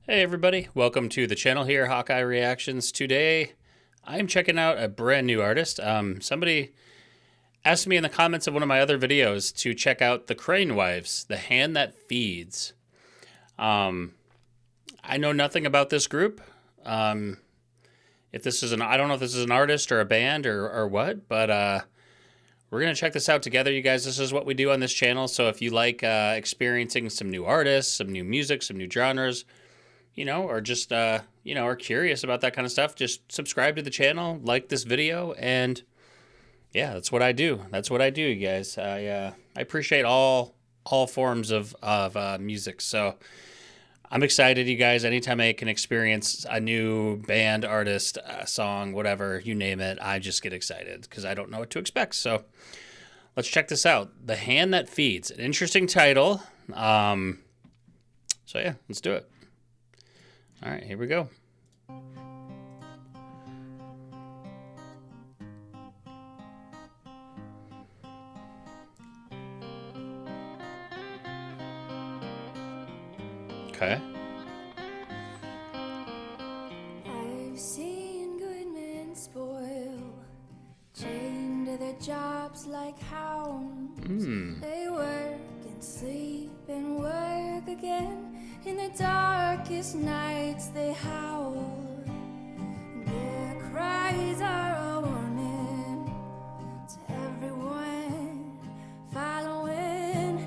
Hey everybody, welcome to the channel here, HawkeyeReactions. Today, I'm checking out a brand new artist. Somebody asked me in the comments of one of my other videos to check out the Crane Wives, The Hand That Feeds. I know nothing about this group. If this is I don't know if this is an artist or a band or what, but we're gonna check this out together, you guys. This is what we do on this channel. So if you like experiencing some new artists, some new music, some new genres, or just, are curious about that kind of stuff, just subscribe to the channel, like this video, and yeah, that's what I do. That's what I do, you guys. I appreciate all forms of music, so I'm excited, you guys. Anytime I can experience a new band, artist, song, whatever, you name it, I just get excited because I don't know what to expect. So let's check this out. The Hand That Feeds, an interesting title. So yeah, let's do it. All right, here we go. Okay. I've seen good men spoil, chained to their jobs like hounds. They work and sleep and work again. In the darkest nights they howl, and their cries are a warning to everyone following.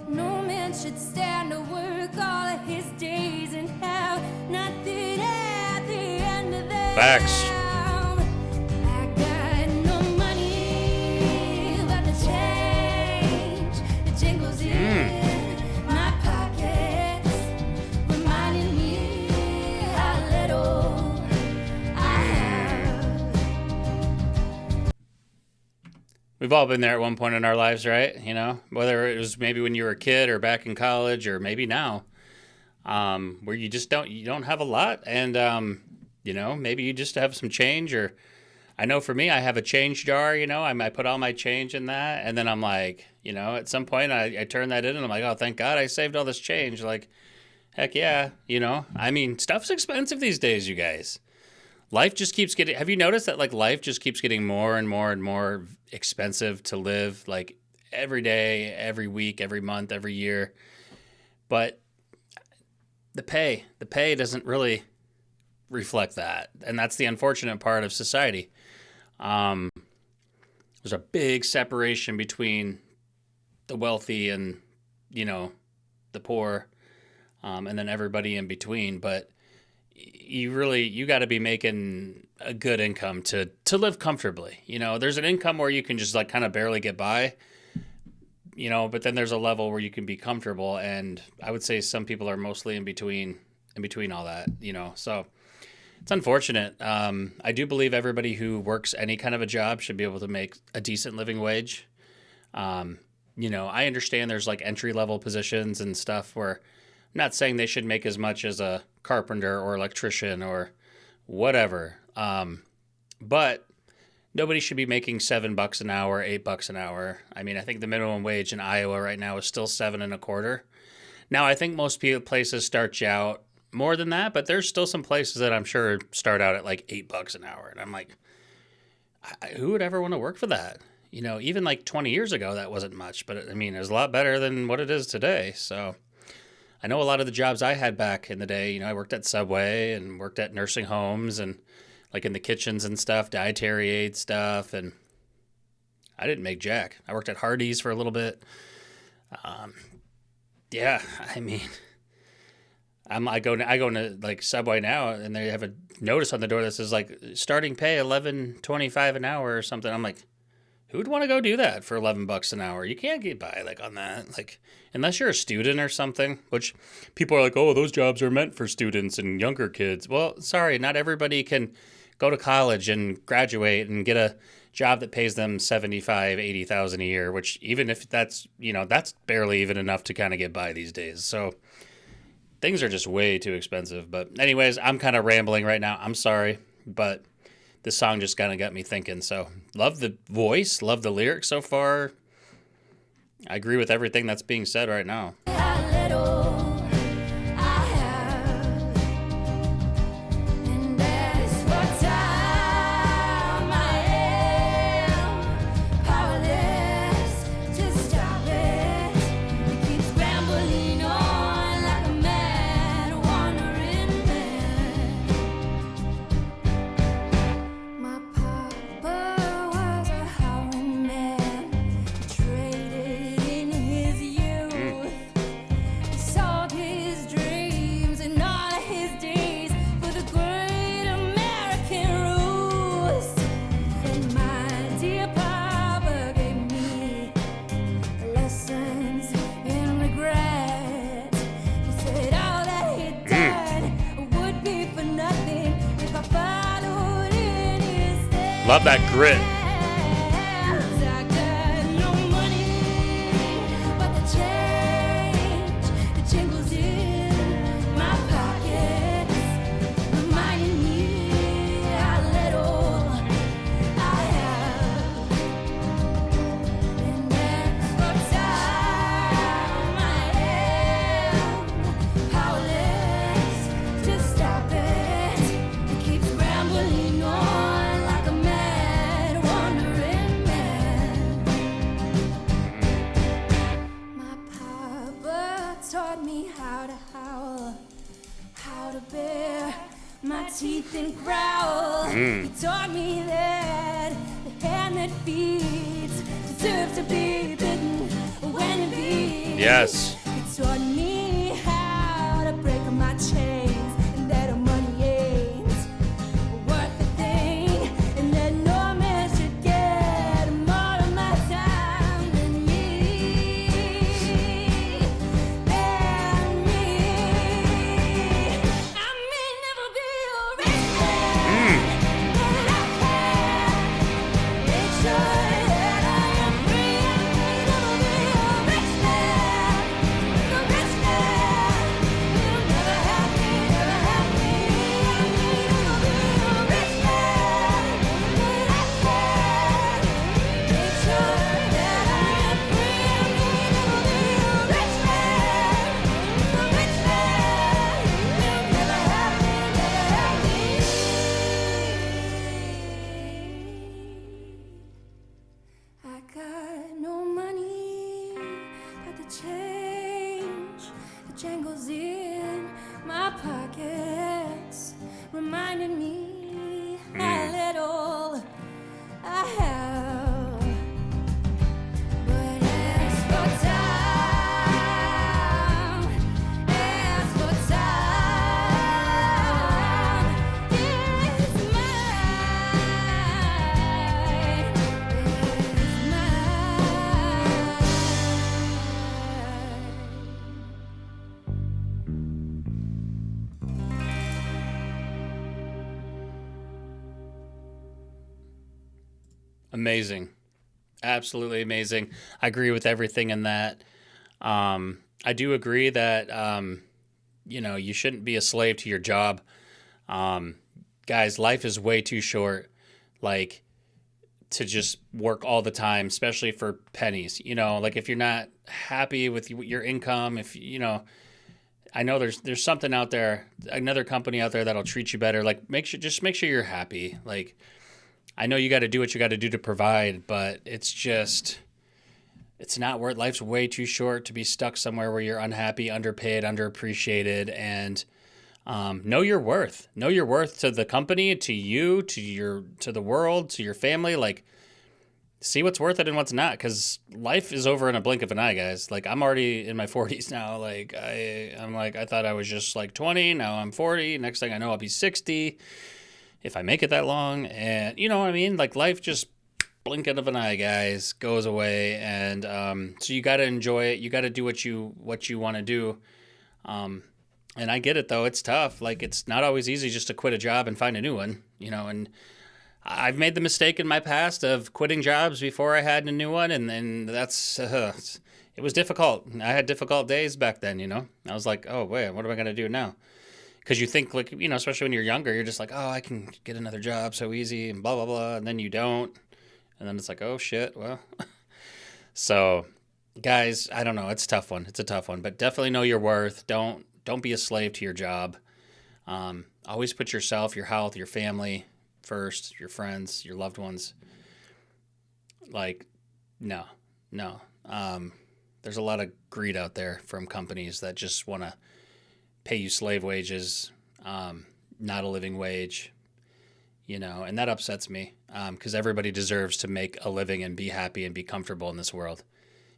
No man should stand to work all of his days and have nothing at the end of them. Facts. I got no money, but the change, it jingles in my pockets, reminding me how little I have. We've all been there at one point in our lives, right? Whether it was maybe when you were a kid or back in college or maybe now, where you just don't have a lot, and maybe you just have some change. Or I know for me, I have a change jar. I put all my change in that, and then I'm like, at some point I turn that in, and I'm like, oh, thank God I saved all this change. Like, heck yeah, I mean, stuff's expensive these days, you guys. Life just keeps getting, have you noticed that, like, life just keeps getting more and more and more expensive to live, like, every day, every week, every month, every year. But the pay doesn't really reflect that. And that's the unfortunate part of society. There's a big separation between the wealthy and, the poor, and then everybody in between. But you got to be making a good income to live comfortably. There's an income where you can just like kind of barely get by, but then there's a level where you can be comfortable. And I would say some people are mostly in between all that, so it's unfortunate. I do believe everybody who works any kind of a job should be able to make a decent living wage. I understand there's like entry level positions and stuff where I'm not saying they should make as much as a carpenter or electrician or whatever. But nobody should be making $7 an hour, $8 an hour. I mean, I think the minimum wage in Iowa right now is still $7.25. Now, I think most places start you out more than that, but there's still some places that I'm sure start out at like $8 an hour. And I'm like, who would ever want to work for that? Even like 20 years ago, that wasn't much, but I mean, it was a lot better than what it is today. So I know a lot of the jobs I had back in the day, I worked at Subway and worked at nursing homes and like in the kitchens and stuff, dietary aid stuff. And I didn't make jack. I worked at Hardee's for a little bit. Yeah, I mean, I go into like Subway now, and they have a notice on the door that says like starting pay $11.25 an hour or something. I'm like, who would want to go do that for $11 an hour? You can't get by like on that, like unless you're a student or something. Which people are like, oh, those jobs are meant for students and younger kids. Well, sorry, not everybody can go to college and graduate and get a job that pays them $75,000, $80,000 a year. Which even if that's that's barely even enough to kind of get by these days. So things are just way too expensive. But anyways, I'm kind of rambling right now. I'm sorry, but this song just kind of got me thinking. So love the voice, love the lyrics so far. I agree with everything that's being said right now. How little I have. Love that grit. I got no money, but the change, it jingles in my pockets, reminding me how little I have. And there's no time I am powerless to stop it. It keeps rambling on like a mad wandering man. My papa taught me how to howl, how to bare my teeth and growl. He taught me that the hand that feeds deserves to be bitten when it beats. Yes. He taught me how to break my chains, and that money ain't worth a thing, and that no man should get more of my time than me. I may never be a rich man, but I can make sure that I am free. I may never be a rich man, a rich man will never have me, never have me. I may never be a rich man, but I can make sure that I am free. I may never be a rich man, a rich man will never have me, never have me. I got no money, but the change, the jangles in my pockets, reminding me how little I have. But as for time, it's Amazing. Absolutely amazing. I agree with everything in that. I do agree that, you shouldn't be a slave to your job. Guys, life is way too short, like, to just work all the time, especially for pennies. Like, if you're not happy with your income, I know there's something out there, another company out there that'll treat you better. Like, make sure you're happy. Like, I know you got to do what you got to do to provide, but it's not worth. Life's way too short to be stuck somewhere where you're unhappy, underpaid, underappreciated, and know your worth. Know your worth to the company, to you, to the world, to your family. Like, see what's worth it and what's not, because life is over in a blink of an eye, guys. Like, I'm already in my 40s now. Like, I thought I was just like 20. Now I'm 40. Next thing I know, I'll be 60 if I make it that long. And you know what I mean? Like, life just blinking of an eye, guys, goes away. And so you got to enjoy it. You got to do what you want to do. And I get it, though. It's tough. Like, it's not always easy just to quit a job and find a new one, and I've made the mistake in my past of quitting jobs before I had a new one, and that's it was difficult. I had difficult days back then. I was like, oh wait, what am I gonna do now? Because you think, like, especially when you're younger, you're just like, oh, I can get another job so easy and blah blah blah, and then you don't, and then it's like, oh shit, well. So, guys, I don't know. It's a tough one. It's a tough one, but definitely know your worth. Don't be a slave to your job. Always put yourself, your health, your family first, your friends, your loved ones. Like, no. There's a lot of greed out there from companies that just want to pay you slave wages, not a living wage, and that upsets me, because everybody deserves to make a living and be happy and be comfortable in this world.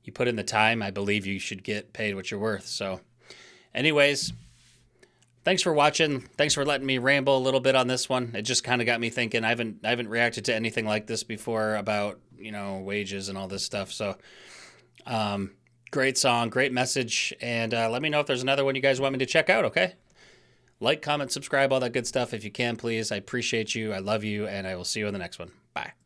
You put in the time, I believe you should get paid what you're worth. So anyways, thanks for watching. Thanks for letting me ramble a little bit on this one. It just kind of got me thinking. I haven't reacted to anything like this before about, wages and all this stuff. So, great song, great message. And let me know if there's another one you guys want me to check out, okay? Like, comment, subscribe, all that good stuff if you can, please. I appreciate you. I love you, and I will see you in the next one. Bye.